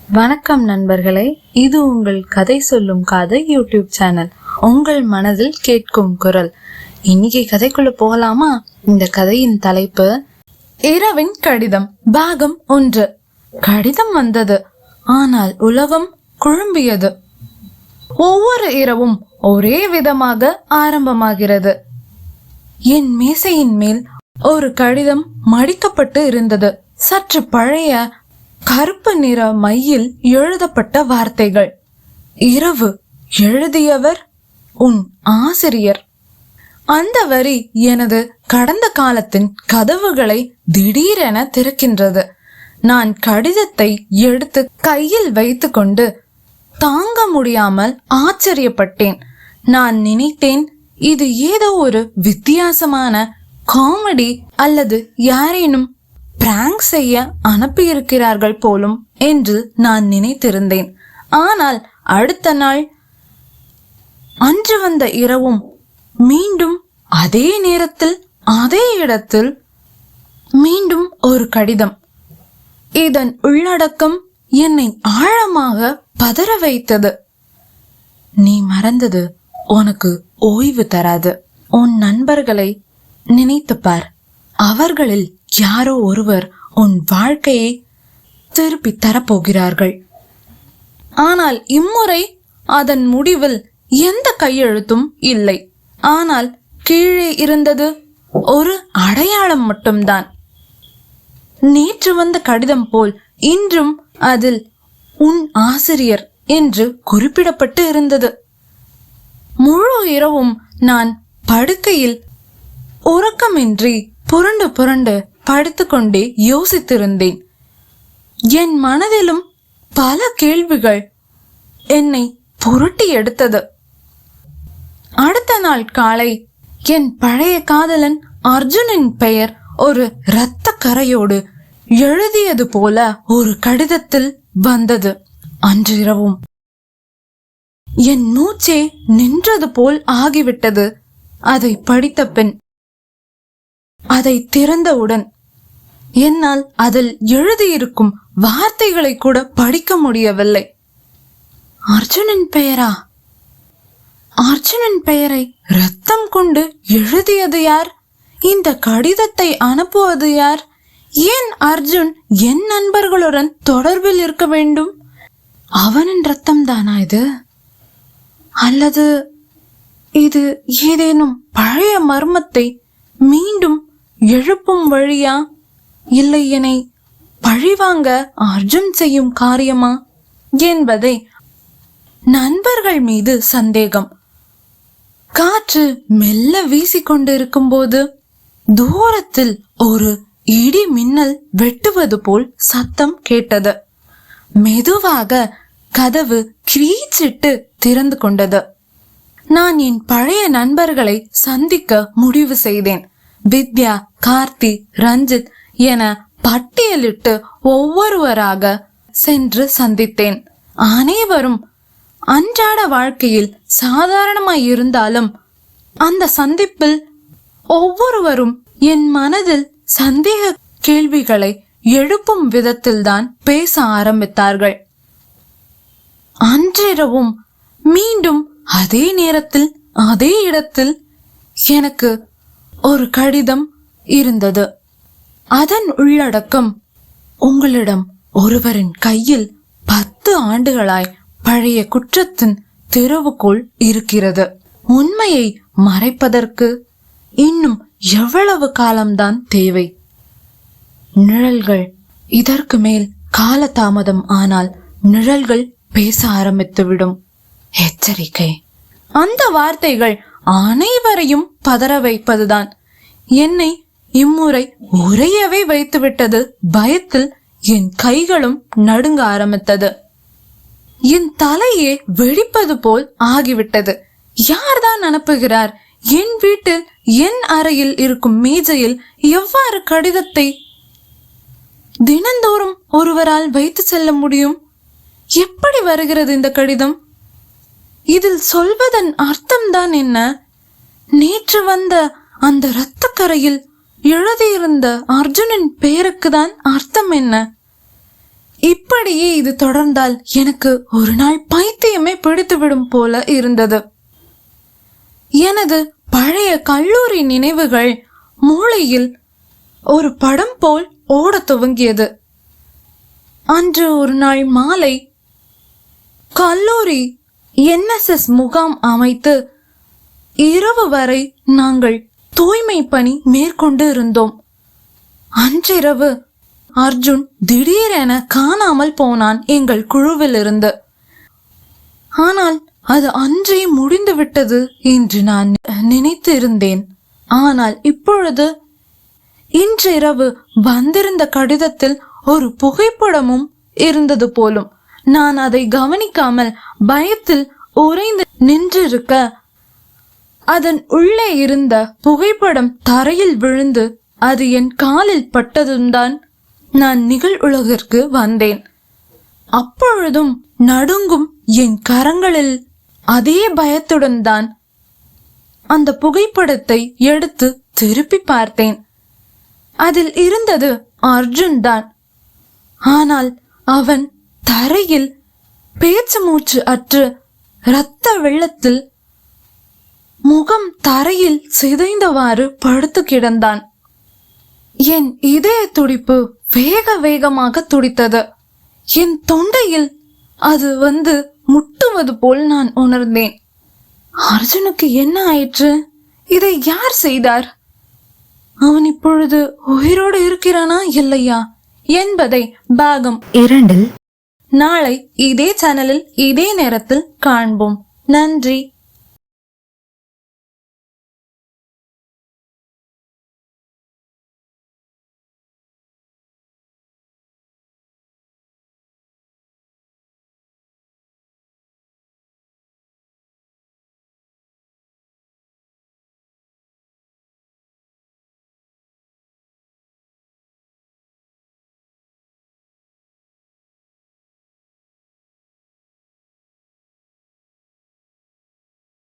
வணக்கம் நண்பர்களே, இது உங்கள் கதை சொல்லும் காதை யூடியூப் சேனல். உங்கள் மனதில் கேட்கும் குரல். இன்னைக்கு கதைக்குள்ள போகலாமா? இந்த கதையின் தலைப்பு இரவின் கடிதம், பாகம் 1. கடிதம் வந்தது, ஆனால் உலகம் குழம்பியது. ஒவ்வொரு இரவும் ஒரே விதமாக ஆரம்பமாகிறது. என் மேசையின் மேல் ஒரு கடிதம் மடிக்கப்பட்டு இருந்தது. சற்று பழைய கருப்பு நிற மையில் எழுதப்பட்ட வார்த்தைகள். இரவு. எழுதியவர் உன் ஆசிரியர். அந்த வரி எனது கடந்த காலத்தின் கதவுகளை திடீரென திறக்கின்றது. நான் கடிதத்தை எடுத்து கையில் வைத்து கொண்டு தாங்க முடியாமல் ஆச்சரியப்பட்டேன். நான் நினைத்தேன், இது ஏதோ ஒரு வித்தியாசமான காமெடி அல்லது யாரேனும் பிராங்க் செய்ய அனுப்பியிருக்கிறார்கள் போலும் என்று நான் நினைத்திருந்தேன். ஆனால் அடுத்த நாள் அன்று வந்த இரவும் மீண்டும் அதே நேரத்தில் அதே இடத்தில் மீண்டும் ஒரு கடிதம். இதன் உள்ளடக்கம் என்னை ஆழமாக பதற வைத்தது. நீ மறந்தது உனக்கு ஓய்வு தராது. உன் நண்பர்களை நினைத்துப்பார். அவர்களில் யாரோ ஒருவர் உன் வாழ்க்கையை திருப்பி தரப்போகிறார்கள். ஆனால் இம்முறை அதன் முடிவில் எந்த கையெழுத்தும் இல்லை. ஆனால் கீழே இருந்தது ஒரு அடையாளம் மட்டும்தான். நேற்று வந்த கடிதம் போல் இன்றும் அதில் உன் ஆசிரியர் என்று குறிப்பிடப்பட்டு இருந்தது. முழு இரவும் நான் படுக்கையில் உறக்கமின்றி புரண்டு புரண்டு படுத்துக்கொண்டே யோசித்திருந்தேன். என் மனதிலும் பல கேள்விகள் என்னை புரட்டி எடுத்தது. அடுத்த நாள் காலை என் பழைய காதலன் அர்ஜுனின் பெயர் ஒரு இரத்த கரையோடு எழுதியது போல ஒரு கடிதத்தில் வந்தது. அன்றிரவும் என் மூச்சே நின்றது போல் ஆகிவிட்டது. அதை படித்த பின், அதை திறந்தவுடன் என்னால் அதில் எழுதியிருக்கும் வார்த்தைகளை கூட படிக்க முடியவில்லை. அர்ஜுனின் பெயரா? அர்ஜுனின் பெயரை ரத்தம் கொண்டு எழுதியது யார்? இந்த கடிதத்தை அனுப்புவது யார்? ஏன் அர்ஜுன் என் நண்பர்களுடன் தொடர்பில் இருக்க வேண்டும்? அவனின் ரத்தம் தானா இது? அல்லது இது ஏதேனும் பழைய மர்மத்தை மீண்டும் எழுப்பும் வழியா? இல்லை என்னை பழிவாங்க அர்ஜுன் செய்யும் காரியமா என்பதை நண்பர்கள் மீது சந்தேகம். காற்று மெல்ல வீசிக்கொண்டிருக்கும் போது தூரத்தில் ஒரு இடி மின்னல் வெட்டுவது போல் சத்தம் கேட்டது. மெதுவாக கதவு கிரீச்சிட்டு திறந்து கொண்டது. நான் என் பழைய நண்பர்களை சந்திக்க முடிவு செய்தேன். வித்யா, கார்த்தி, ரஞ்சித் என பட்டியலிட்டு ஒவ்வொருவராக சென்று சந்தித்தேன். அனைவரும் அன்றாட வாழ்க்கையில் சாதாரணமாய் இருந்தாலும் அந்த சந்திப்பில் ஒவ்வொருவரும் என் மனதில் சந்தேக கேள்விகளை எழுப்பும் விதத்தில்தான் பேச ஆரம்பித்தார்கள். அன்றிரவும் மீண்டும் அதே நேரத்தில் அதே இடத்தில் எனக்கு ஒரு கடிதம் இருந்தது. அதன் உள்ளடக்கம், உங்களிடம் ஒருவரின் கையில் 10 ஆண்டுகளாய் பழைய குற்றத்தின் திறவுகோல் இருக்கிறது. உண்மையை மறைப்பதற்கு இன்னும் எவ்வளவு காலம்தான் தேவை? நிழல்கள். இதற்கு மேல் காலதாமதம் ஆனால் நிழல்கள் பேச ஆரம்பித்துவிடும். எச்சரிக்கை. அந்த வார்த்தைகள் அனைவரையும் பதற வைப்பதுதான். என்னை இம்முறை உறையவே வைத்துவிட்டது. பயத்தில் என் கைகளும் நடுங்க ஆரம்பித்தது. என் தலையே வெடிப்பது போல் ஆகிவிட்டது. யார்தான் அனுப்புகிறார்? என் வீட்டில் என் அறையில் இருக்கும் மேஜையில் எவ்வாறு கடிதத்தை தினந்தோறும் ஒருவரால் வைத்து செல்ல முடியும்? எப்படி வருகிறது இந்த கடிதம்? இதில் சொல்வதன் அர்த்தம்தான் என்ன? நேற்று வந்த அந்த இரத்த கரையில் எழுதியிருந்த அர்ஜுனின் பெயருக்கு தான் அர்த்தம் என்ன? இப்படியே இது தொடர்ந்தால் எனக்கு ஒரு நாள் பைத்தியமே பிடித்துவிடும் போல இருந்தது. எனது பழைய கல்லூரி நினைவுகள் மூளையில் ஒரு படம் போல் ஓடத் துவங்கியது. அன்று ஒரு நாள் மாலை கல்லூரி NSS முகாம் அமைத்து இரவு வரை நாங்கள் தூய்மை பணி மேற்கொண்டு இருந்தோம். அன்றிரவு அர்ஜுன் திடீரென காணாமல் போனான் எங்கள் குழுவில் இருந்து. ஆனால் அது அன்றே முடிந்து விட்டது என்று நான் நினைத்து இருந்தேன். ஆனால் இப்பொழுது இன்றிரவு வந்திருந்த கடிதத்தில் ஒரு புகைப்படமும் இருந்தது போலும். நான் அதை கவனிக்காமல் பயத்தில் உறைந்து நின்றிருக்க அதன் உள்ளே இருந்த புகைப்படம் தரையில் விழுந்து அது என் காலில் பட்டதும் தான் நான் நிகழ் உலகிற்கு வந்தேன். அப்பொழுதும் நடுங்கும் என் கரங்களில் அதே பயத்துடன் தான் அந்த புகைப்படத்தை எடுத்து திருப்பி பார்த்தேன். அதில் இருந்தது அர்ஜுன் தான். ஆனால் அவன் தரையில் பேச்சு மூச்சு அற்று இரத்த வெள்ளத்தில் முகம் தரையில் சிதைந்தவாறு படுத்து கிடந்தான். என் இதய துடிப்பு வேக வேகமாக துடித்தது. என் தொண்டையில் அது வந்து முட்டுவது போல் நான் உணர்ந்தேன். அர்ஜுனுக்கு என்ன ஆயிற்று? இதை யார் செய்தார்? அவன் இப்பொழுது உயிரோடு இருக்கிறானா இல்லையா என்பதை பாகம் 2 நாளை இதே சேனலில் இதே நேரத்தில் காண்போம். நன்றி.